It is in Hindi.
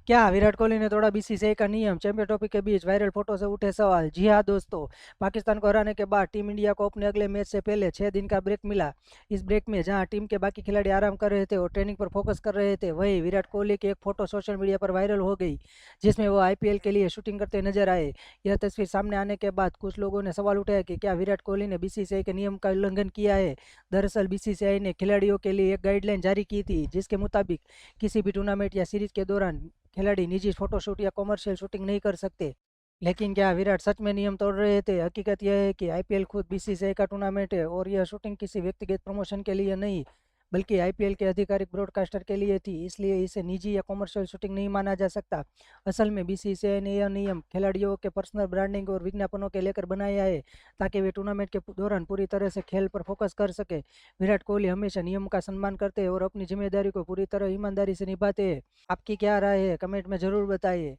क्या विराट कोहली ने तोड़ा बीसीसीआई का नियम? चैंपियन ट्रॉफी के बीच वायरल फोटो से उठे सवाल। जी हाँ दोस्तों, पाकिस्तान को हराने के बाद टीम इंडिया को अपने अगले मैच से पहले 6 दिन का ब्रेक मिला। इस ब्रेक में जहां टीम के बाकी खिलाड़ी आराम कर रहे थे और ट्रेनिंग पर फोकस कर रहे थे, वहीं विराट कोहली की एक फोटो सोशल मीडिया पर वायरल हो गई, जिसमें वो आईपीएल के लिए शूटिंग करते नजर आए। यह तस्वीर सामने आने के बाद कुछ लोगों ने सवाल उठाया कि क्या विराट कोहली ने बीसीसीआई के नियम का उल्लंघन किया है। दरअसल बीसीसीआई ने खिलाड़ियों के लिए एक गाइडलाइन जारी की थी, जिसके मुताबिक किसी भी टूर्नामेंट या सीरीज के दौरान खिलाड़ी निजी फोटोशूट या कॉमर्शियल शूटिंग नहीं कर सकते। लेकिन क्या विराट सच में नियम तोड़ रहे थे? हकीकत यह है कि आईपीएल खुद बीसीसीआई का टूर्नामेंट है और यह शूटिंग किसी व्यक्तिगत प्रमोशन के लिए नहीं, बल्कि आईपीएल के आधिकारिक ब्रॉडकास्टर के लिए थी। इसलिए इसे निजी या कॉमर्शियल शूटिंग नहीं माना जा सकता। असल में बीसीसीआई ने यह नियम खिलाड़ियों के पर्सनल ब्रांडिंग और विज्ञापनों के लेकर बनाया है, ताकि वे टूर्नामेंट के दौरान पूरी तरह से खेल पर फोकस कर सके। विराट कोहली हमेशा नियम का सम्मान करते हैं और अपनी जिम्मेदारी को पूरी तरह ईमानदारी से निभाते हैं। आपकी क्या राय है? कमेंट में ज़रूर बताइए।